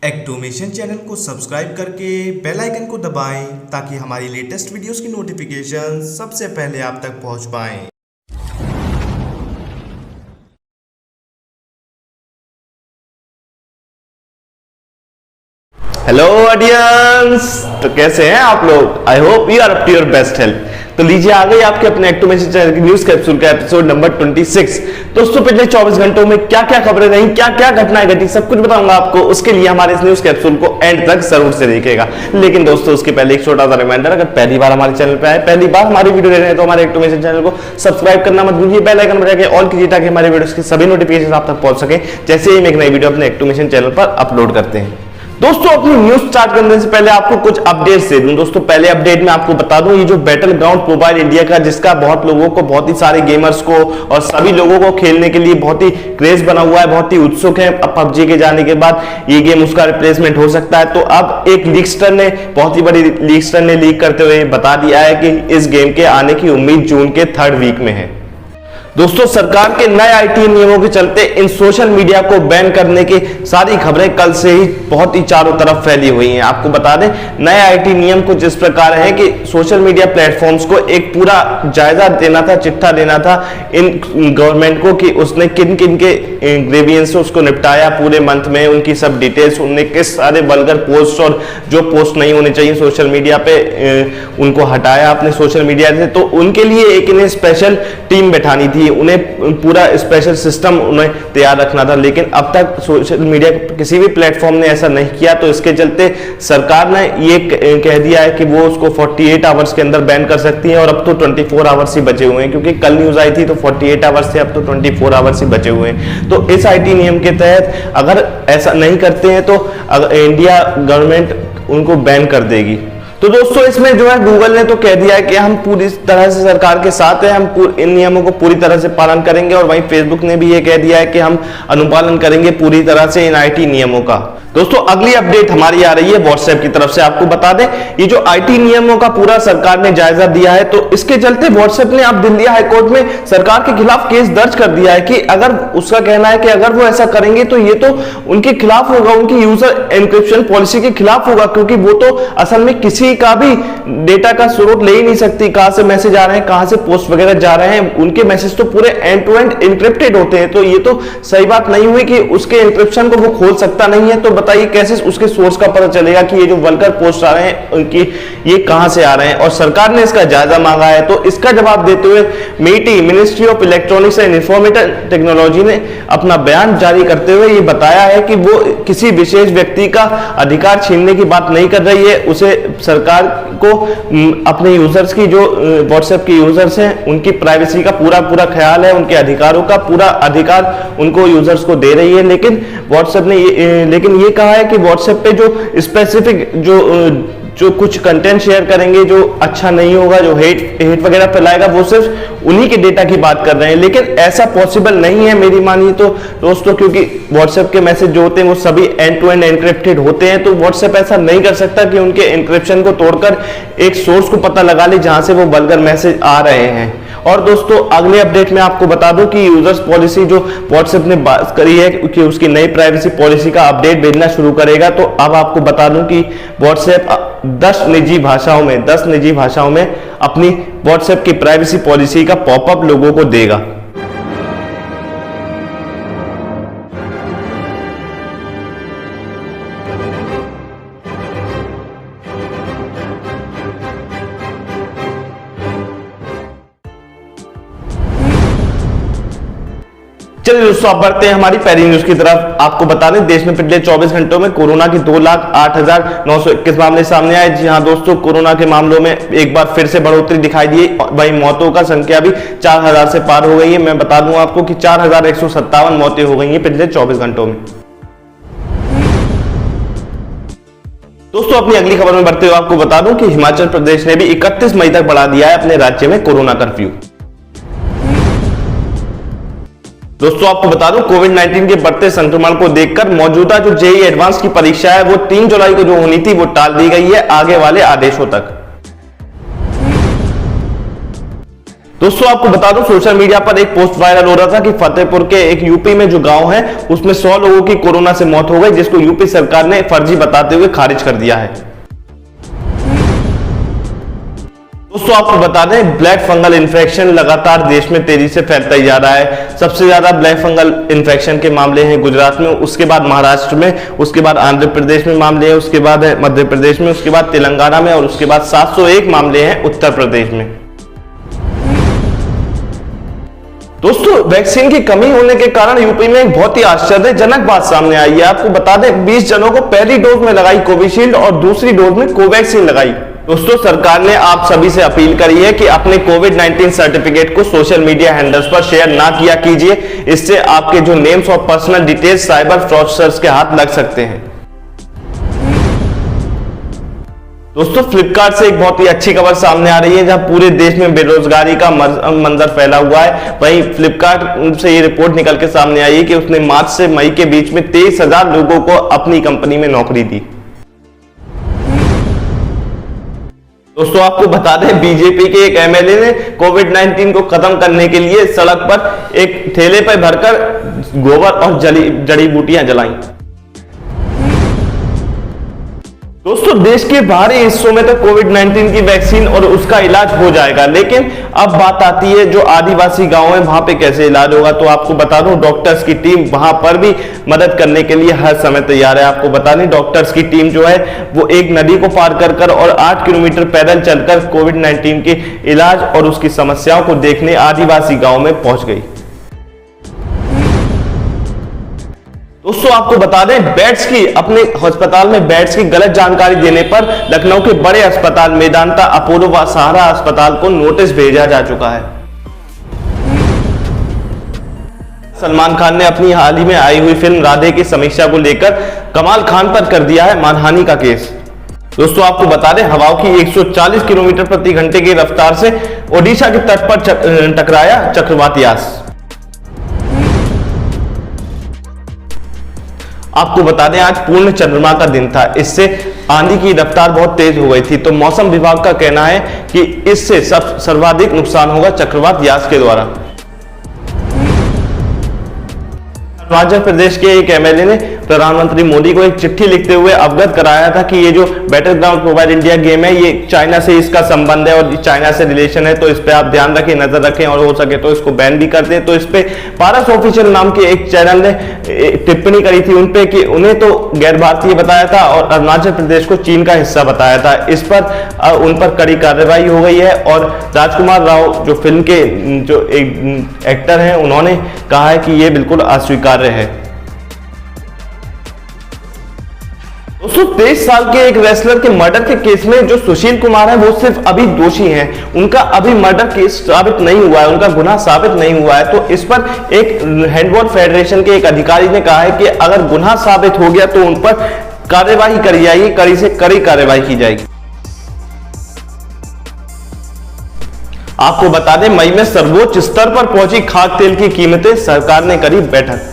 एक्टोमेशन channel को subscribe करके bell icon को दबाएं ताकि हमारी लेटेस्ट वीडियोस की नोटिफिकेशन सबसे पहले आप तक पहुंच पाएं। हेलो ऑडियंस, तो कैसे हैं आप लोग? I hope you are up to your best health. तो लीजिए आ गई आपके अपने एक्टोमेशन चैनल की न्यूज कैप्सूल का एपिसोड नंबर 26। दोस्तों पिछले 24 घंटों में क्या क्या खबरें रही, क्या क्या घटनाएं घटी, सब कुछ बताऊंगा आपको। उसके लिए हमारे इस न्यूज कैप्सूल को एंड तक जरूर से देखिएगा। लेकिन दोस्तों उसके पहले एक छोटा सा रिमाइंडर, अगर पहली बार हमारे चैनल पे आए, पहली बार हमारी वीडियो देख रहे हैं तो हमारे एक्टोमेशन चैनल को सब्सक्राइब करना मत भूलिए, बेल आइकन बजा के ऑल कीजिए ताकि हमारे वीडियोस की सभी नोटिफिकेशन आप तक पहुंच सके जैसे ही हम एक नई वीडियो अपने एक्टोमेशन चैनल पर अपलोड करते हैं। दोस्तों अपनी न्यूज स्टार्ट करने से पहले आपको कुछ अपडेट्स दे दूं। दोस्तों पहले अपडेट में आपको बता दूं, ये जो बैटल ग्राउंड मोबाइल इंडिया का, जिसका बहुत लोगों को, बहुत ही सारे गेमर्स को और सभी लोगों को खेलने के लिए बहुत ही क्रेज बना हुआ है, बहुत ही उत्सुक है। अब पबजी के जाने के बाद ये गेम उसका रिप्लेसमेंट हो सकता है। तो अब एक लीकस्टर ने, बहुत ही बड़ी लीकस्टर ने लीक करते हुए बता दिया है कि इस गेम के आने की उम्मीद जून के 3rd वीक में है। दोस्तों सरकार के नए आईटी नियमों के चलते इन सोशल मीडिया को बैन करने की सारी खबरें कल से ही बहुत ही चारों तरफ फैली हुई हैं। आपको बता दें, नए आईटी नियम कुछ इस प्रकार है कि सोशल मीडिया प्लेटफॉर्म्स को एक पूरा जायजा देना था, चिट्ठा देना था इन गवर्नमेंट को कि उसने किन किन के ग्रेवियंस से उसको निपटाया पूरे मंथ में, उनकी सब डिटेल्स, उनने किस सारे वल्गर पोस्ट और जो पोस्ट नहीं होने चाहिए सोशल मीडिया पे उनको हटाया अपने सोशल मीडिया से। तो उनके लिए एक इन्हें स्पेशल टीम बैठानी थी, उन्हें पूरा स्पेशल सिस्टम उन्हें तैयार रखना था। लेकिन अब तक सोशल मीडिया किसी भी प्लेटफॉर्म ने ऐसा नहीं किया। तो इसके चलते सरकार ने ये कह दिया है कि वो उसको 48 आवर्स के अंदर बैन कर सकती है। और अब तो 24 आवर्स ही बचे हुए हैं, क्योंकि कल न्यूज आई थी तो 48 आवर्स थे, अब तो 24 आवर्स ही बचे हुए हैं। तो इस आईटी नियम के तहत अगर ऐसा नहीं करते हैं तो इंडिया गवर्नमेंट उनको बैन कर देगी। तो दोस्तों इसमें जो है गूगल ने तो कह दिया है कि हम पूरी तरह से सरकार के साथ हैं, हम इन नियमों को पूरी तरह से पालन करेंगे। और वहीं फेसबुक ने भी ये कह दिया है कि हम अनुपालन करेंगे पूरी तरह से इन आईटी नियमों का। दोस्तों अगली अपडेट हमारी आ रही है व्हाट्सएप की तरफ से। आपको बता दें, ये जो आईटी नियमों का पूरा सरकार ने जायजा दिया है, तो इसके चलते व्हाट्सएप ने अब दिल्ली हाईकोर्ट में सरकार के खिलाफ केस दर्ज कर दिया है कि अगर उसका कहना है कि अगर वो ऐसा करेंगे तो ये तो उनके खिलाफ होगा, उनकी यूजर एन्क्रिप्शन पॉलिसी के खिलाफ होगा, क्योंकि वो तो असल में किसी का भी डेटा का स्रोत ले ही नहीं सकती। कहां से मैसेज आ रहे हैं, कहां से पोस्ट वगैरह जा रहे हैं, उनके मैसेज तो पूरे एंड टू एंड एन्क्रिप्टेड होते हैं। तो ये तो सही बात नहीं हुई कि उसके एन्क्रिप्शन को वो खोल सकता नहीं है। तो बताइए कैसे उसके सोर्स का पता चलेगा कि ये जो वल्गर पोस्ट आ रहे हैं उनकी ये कहां से आ रहे हैं। और सरकार ने इसका जायजा मांगा है। तो इसका जवाब देते हुए MeitY, ministry of electronics and information technology ने अपना बयान जारी करते हुए ये बताया है कि वो किसी विशेष व्यक्ति का अधिकार छीनने की बात नहीं कर रही है। उसे सरकार को अपने यूजर्स की, जो व्हाट्सएप के यूजर्स हैं, उनकी प्राइवेसी का पूरा ख्याल है, उनके अधिकारों का पूरा अधिकार उनको यूजर्स को दे रही है। लेकिन व्हाट्सएप ने ये कहा है कि व्हाट्सएप पे जो स्पेसिफिक जो कुछ कंटेंट शेयर करेंगे जो अच्छा नहीं होगा, जो हेट वगैरह फैलाएगा, वो सिर्फ उन्हीं के डेटा की बात कर रहे हैं। लेकिन ऐसा पॉसिबल नहीं है मेरी मानिए तो दोस्तों, क्योंकि व्हाट्सएप के मैसेज जो होते हैं वो सभी एंड टू एंड एन्क्रिप्टेड होते हैं। तो व्हाट्सएप ऐसा नहीं कर सकता कि उनके एन्क्रिप्शन को तोड़कर एक सोर्स को पता लगा ले जहां से वो वल्गर मैसेज आ रहे हैं। और दोस्तों अगले अपडेट में आपको बता दूं कि यूजर्स पॉलिसी जो व्हाट्सएप ने बात करी है कि उसकी नई प्राइवेसी पॉलिसी का अपडेट भेजना शुरू करेगा। तो अब आपको बता दूं कि व्हाट्सएप 10 निजी भाषाओं में अपनी व्हाट्सएप की प्राइवेसी पॉलिसी का पॉपअप लोगों को देगा। चलिए दोस्तों अब बढ़ते हैं हमारी पहली न्यूज की तरफ। आपको बता दें, देश में पिछले 24 घंटों में कोरोना की 2,08,921 मामले सामने आए। जी हां दोस्तों, कोरोना के मामलों में एक बार फिर से बढ़ोतरी दिखाई दी। वहीं मौतों का संख्या भी 4,000 से पार हो गई है। मैं बता दूं आपको कि 4,157 मौतें हो गई हैं पिछले 24 घंटों में। दोस्तों अपनी अगली खबर में बढ़ते हुए आपको बता दूं कि हिमाचल प्रदेश ने भी 31 मई तक बढ़ा दिया है अपने राज्य में कोरोना कर्फ्यू। दोस्तों आपको बता दूं, कोविड-19 के बढ़ते संक्रमण को देखकर मौजूदा जो जेईई एडवांस की परीक्षा है वो 3 जुलाई को जो होनी थी वो टाल दी गई है आगे वाले आदेशों तक। दोस्तों आपको बता दूं, सोशल मीडिया पर एक पोस्ट वायरल हो रहा था कि फतेहपुर के एक यूपी में जो गांव है उसमें 100 लोगों की कोरोना से मौत हो गई, जिसको यूपी सरकार ने फर्जी बताते हुए खारिज कर दिया है। दोस्तों आपको बता दें, ब्लैक फंगल इन्फेक्शन लगातार देश में तेजी से फैलता ही जा रहा है। सबसे ज्यादा ब्लैक फंगल इन्फेक्शन के मामले हैं गुजरात में, उसके बाद महाराष्ट्र में, उसके बाद आंध्र प्रदेश में मामले हैं, उसके बाद है मध्य प्रदेश में, उसके बाद तेलंगाना में और उसके बाद 701 मामले हैं उत्तर प्रदेश में। दोस्तों वैक्सीन की कमी होने के कारण यूपी में एक बहुत ही आश्चर्यजनक बात सामने आई है। आपको बता दें, 20 जनों को पहली डोज में लगाई कोविशील्ड और दूसरी डोज में कोवैक्सीन लगाई। दोस्तों सरकार ने आप सभी से अपील करी है कि अपने कोविड-19 सर्टिफिकेट को सोशल मीडिया हैंडल्स पर शेयर ना किया कीजिए, इससे आपके जो नेम्स और पर्सनल डिटेल्स साइबर फ्रॉडस्टर्स के हाथ लग सकते हैं। दोस्तों फ्लिपकार्ट से एक बहुत ही अच्छी खबर सामने आ रही है, जहां पूरे देश में बेरोजगारी का मंजर फैला हुआ है। वहीं फ्लिपकार्ट से ये रिपोर्ट निकल के सामने आई है कि उसने मार्च से मई के बीच में 23,000 लोगों को अपनी कंपनी में नौकरी दी। दोस्तों आपको बता दें, बीजेपी के एक एमएलए ने कोविड-19 को खत्म करने के लिए सड़क पर एक ठेले पर भरकर गोबर और जड़ी बूटियां जलाई। दोस्तों देश के बाहरी हिस्सों में तो कोविड-19 की वैक्सीन और उसका इलाज हो जाएगा, लेकिन अब बात आती है जो आदिवासी गांव है वहां पे कैसे इलाज होगा। तो आपको बता दूं, डॉक्टर्स की टीम वहां पर भी मदद करने के लिए हर समय तैयार है। आपको बता दें, डॉक्टर्स की टीम जो है वो एक नदी को पार कर और 8 किलोमीटर पैदल चलकर कोविड-19 के इलाज और उसकी समस्याओं को देखने आदिवासी गांव में पहुंच गई। दोस्तों आपको बता दें, बेड्स की अपने अस्पताल में बेड्स की गलत जानकारी देने पर लखनऊ के बड़े अस्पताल मेदांता, अपोलो व सहारा अस्पताल को नोटिस भेजा जा चुका है। सलमान खान ने अपनी हाल ही में आई हुई फिल्म राधे की समीक्षा को लेकर कमाल खान पर कर दिया है मानहानि का केस। दोस्तों आपको बता दें, हवाओं की 140 किलोमीटर प्रति घंटे की रफ्तार से ओडिशा के तट पर टकराया चक्रवात यास। आपको बता दें, आज पूर्ण चंद्रमा का दिन था, इससे आंधी की रफ्तार बहुत तेज हो गई थी। तो मौसम विभाग का कहना है कि इससे सर्वाधिक नुकसान होगा चक्रवात यास के द्वारा। अरुणाचल प्रदेश के एक एमएलए ने प्रधानमंत्री मोदी को एक चिट्ठी लिखते हुए अवगत कराया था कि ये जो battle ground mobile India game है, ये चाइना से इसका संबंध है और चाइना से रिलेशन है, तो इस पे आप ध्यान रखें, नजर रखें और हो सके तो इसको बैन भी कर दें। तो इस पे पारस ऑफिशियल नाम के एक चैनल ने टिप्पणी करी थी उनपे कि उन्हें तो गैर भारतीय बताया था और अरुणाचल प्रदेश को चीन का हिस्सा बताया था। इस पर उन पर कड़ी कार्रवाई हो गई है और राजकुमार राव जो फिल्म के जो एक एक्टर हैं, उन्होंने कहा है कि ये बिल्कुल अस्वीकार्य है। दोस्तों 23 साल के एक रेसलर के मर्डर के केस में जो सुशील कुमार है वो सिर्फ अभी दोषी हैं, उनका अभी मर्डर केस साबित नहीं हुआ है, उनका गुनाह साबित नहीं हुआ है। तो इस पर एक हैंडबॉल फेडरेशन के एक अधिकारी ने कहा है कि अगर गुनाह साबित हो गया तो उन पर कार्यवाही करी जाएगी, कड़ी से कड़ी कार्यवाही की जाएगी। आपको बता दें, मई में सर्वोच्च स्तर पर पहुंची खाद्य तेल की कीमतें, सरकार ने करी बैठक।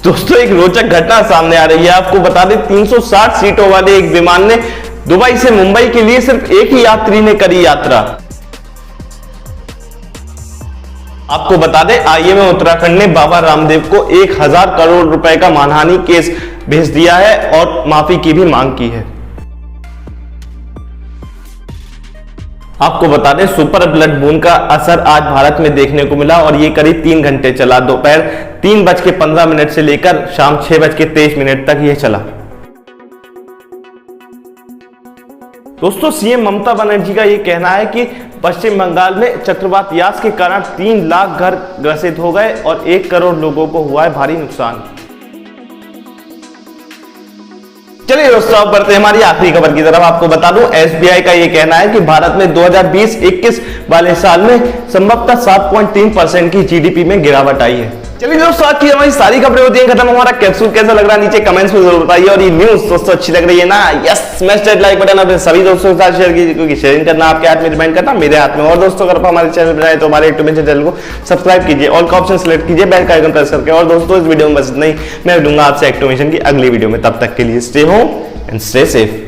दोस्तों एक रोचक घटना सामने आ रही है। आपको बता दें, 360 सीटों वाले एक विमान ने दुबई से मुंबई के लिए सिर्फ एक ही यात्री ने करी यात्रा। आपको बता दें, आईएमए उत्तराखंड ने बाबा रामदेव को 1000 करोड़ रुपए का मानहानि केस भेज दिया है और माफी की भी मांग की है। आपको बता दें, सुपर ब्लड मून का असर आज भारत में देखने को मिला और ये करीब 3 घंटे चला। दोपहर 3:15 से लेकर शाम 6:23 तक यह चला। दोस्तों सीएम ममता बनर्जी का यह कहना है कि पश्चिम बंगाल में चक्रवात यास के कारण 3 लाख घर ग्रसित हो गए और 1 करोड़ लोगों को हुआ है भारी नुकसान। चलिए दोस्तों अब बढ़ते हैं हमारी आखिरी खबर की तरफ। आपको बता दूं, एसबीआई का यह कहना है कि भारत में 2020-21 वाले साल में संभवतः 7.3% की जीडीपी में गिरावट आई है। चलिए दोस्तों, आज की हमारी सारी खबरें होती हैं खत्म। हमारा कैप्सूल कैसा लग रहा है नीचे कमेंट्स में जरूर बताइए और ये न्यूज दोस्तों अच्छी लग रही है ना, yes smash that like button अपने सभी दोस्तों के साथ शेयर कीजिए, क्योंकि शेयरिंग करना आपके हाथ में, रिमाइंड करना मेरे हाथ में। और दोस्तों अगर आप हमारे चैनल पर आए तो हमारे यूट्यूब चैनल को सब्सक्राइब कीजिए, ऑल का ऑप्शन सेलेक्ट कीजिए, बेल का आइकन प्रेस करके। और दोस्तों इस वीडियो में बस इतना ही, मैं मिलूंगा आपसे एक्टिवेशन की अगली वीडियो में। तब तक के लिए stay home and stay safe.